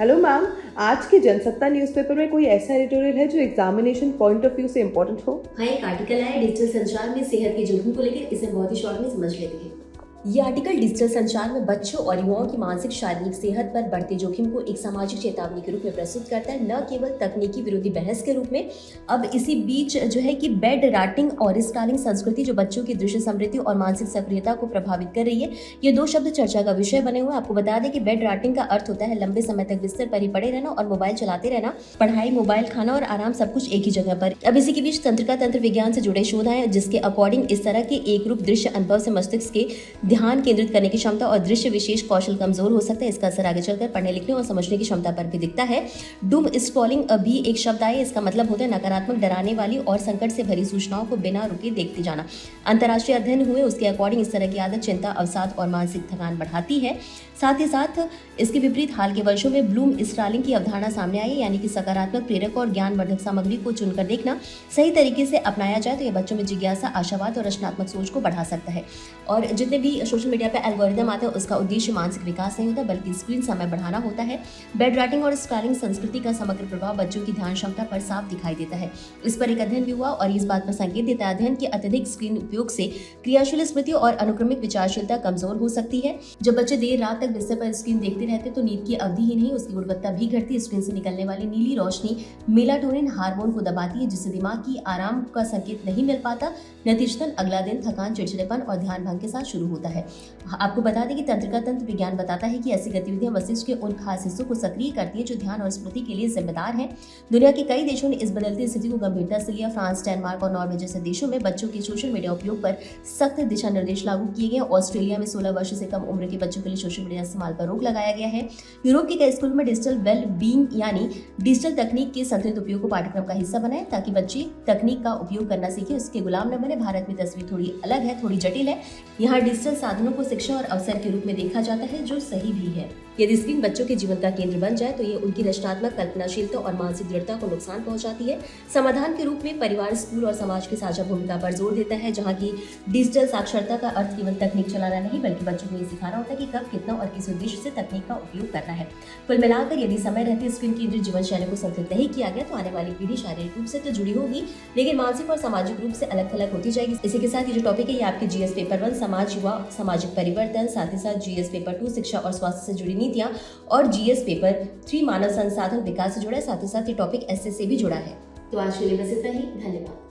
Hello ma'am, आज के Jansatta newspaper में कोई ऐसा एडिटोरियल है जो एग्जामिनेशन पॉइंट ऑफ व्यू से इम्पोर्टेंट हो? हाँ, एक आर्टिकल आया डिजिटल संचार में सेहत के जोखिम को लेकर। इसे बहुत ही शॉर्ट में समझ लेते हैं। ये आर्टिकल डिजिटल संचार में बच्चों और युवाओं की मानसिक शारीरिक सेहत पर बढ़ते जोखिम को एक सामाजिक चेतावनी के रूप में प्रस्तुत करता है, न केवल तकनीकी विरोधी बहस के रूप में। अब इसी बीच जो है कि बेड राटिंग और स्क्रॉलिंग संस्कृति जो बच्चों की दृश्य समृद्धि और मानसिक सक्रियता को प्रभावित कर रही है, ये दो शब्द चर्चा का विषय बने हुए। आपको बता दें कि बेड राटिंग का अर्थ होता है लंबे समय तक बिस्तर पर ही पड़े रहना और मोबाइल चलाते रहना। पढ़ाई, मोबाइल, खाना और आराम सब कुछ एक ही जगह पर। अब इसी के बीच तंत्र विज्ञान से जुड़े शोध आए जिसके अकॉर्डिंग इस तरह के एक रूप दृश्य अनुभव से मस्तिष्क के ध्यान केंद्रित करने की क्षमता और दृश्य विशेष कौशल कमजोर हो सकता है। इसका असर आगे चलकर पढ़ने लिखने और समझने की क्षमता पर भी दिखता है। डूम स्क्रॉलिंग भी एक शब्द आया। इसका मतलब होता है नकारात्मक, डराने वाली और संकट से भरी सूचनाओं को बिना रुके देखते जाना। अंतर्राष्ट्रीय अध्ययन हुए उसके अकॉर्डिंग इस तरह की आदत चिंता, अवसाद और मानसिक थकान बढ़ाती है। साथ ही साथ इसके विपरीत हाल के वर्षों में ब्लूम स्क्रॉलिंग की अवधारणा सामने आई, यानी कि सकारात्मक, प्रेरक और ज्ञानवर्धक सामग्री को चुनकर देखना। सही तरीके से अपनाया जाए तो यह बच्चों में जिज्ञासा, आशावाद और रचनात्मक सोच को बढ़ा सकता है। और जितने भी सोशल मीडिया पर एल्गोरिदम आते हैं उसका उद्देश्य मानसिक विकास नहीं होता बल्कि स्क्रीन समय बढ़ाना होता है। बेड राटिंग और स्क्रॉलिंग संस्कृति का समग्र प्रभाव बच्चों की ध्यान क्षमता पर साफ दिखाई देता है। इस पर एक अध्ययन भी हुआ और इस बात पर संकेत देता है अध्ययन कि अत्यधिक स्क्रीन उपयोग से क्रियाशील स्मृति और अनुक्रमिक विचारशीलता कमजोर हो सकती है। जब बच्चे देर रात तक बिस्तर पर स्क्रीन देखते रहते तो नींद की अवधि ही नहीं उसकी गुणवत्ता भी घटती। स्क्रीन से निकलने वाली नीली रोशनी मेलाटोनिन हार्मोन को दबाती है जिससे दिमाग की आराम का संकेत नहीं मिल पाता। नतीजतन अगला दिन थकान, चिड़चिड़ेपन और ध्यान भंग के साथ शुरू होता है। आपको बता दें कि तंत्र विज्ञान बताता है कि ऐसी गतिविधियां मस्तिष्क के उन खास हिस्सों को सक्रिय करती है जो ध्यान और स्मृति के लिए जिम्मेदार हैं। दुनिया के कई देशों ने इस बदलती स्थिति को गंभीरता से लिया। फ्रांस, डेनमार्क और नॉर्वे जैसे देशों में बच्चों के सोशल मीडिया उपयोग पर सख्त दिशा निर्देश लागू किए गए। ऑस्ट्रेलिया में 16 वर्ष से कम उम्र के बच्चों के लिए सोशल मीडिया इस्तेमाल पर रोक लगाया गया है। यूरोप के कई स्कूलों में डिजिटल वेल बीइंग यानी डिजिटल तकनीक के संतुलित उपयोग को पाठ्यक्रम का हिस्सा बनाए ताकि बच्चे तकनीक का उपयोग करना सीखे, उसके गुलाम न बने। भारत में तस्वीर थोड़ी अलग है, थोड़ी जटिल है। यहाँ डिजिटल साधनों को शिक्षा और अवसर के रूप में देखा जाता है जो सही भी है। यदि स्क्रीन बच्चों के जीवन का केंद्र बन जाए तो ये उनकी रचनात्मक, कल्पनाशीलता और मानसिक दृढ़ता को नुकसान पहुंचाती है। समाधान के रूप में परिवार, स्कूल और समाज की साझा भूमिका पर जोर देता है जहां की डिजिटल साक्षरता का अर्थ केवल तकनीक चलाना नहीं बल्कि बच्चों को ये सिखाना होता है कि कब, कितना और किस उद्देश्य से तकनीक का उपयोग करना है। कुल मिलाकर यदि समय रहते स्क्रीन केंद्रित जीवन शैली को संतुलित नहीं किया गया तो आने वाली पीढ़ी शारीरिक रूप से तो जुड़ी होगी लेकिन मानसिक और सामाजिक रूप से अलग थलग होती जाएगी। इसी के साथ ये जो टॉपिक है ये आपके जीएस पेपर 1 समाज, युवा, सामाजिक परिवर्तन, साथ ही साथ जीएस पेपर 2 शिक्षा और स्वास्थ्य से जुड़ी नीतियां और जीएस पेपर 3 मानव संसाधन विकास से जुड़ा है। साथ ही साथ ये टॉपिक एसए से भी जुड़ा है। तो आज के लिए बस इतना ही। धन्यवाद।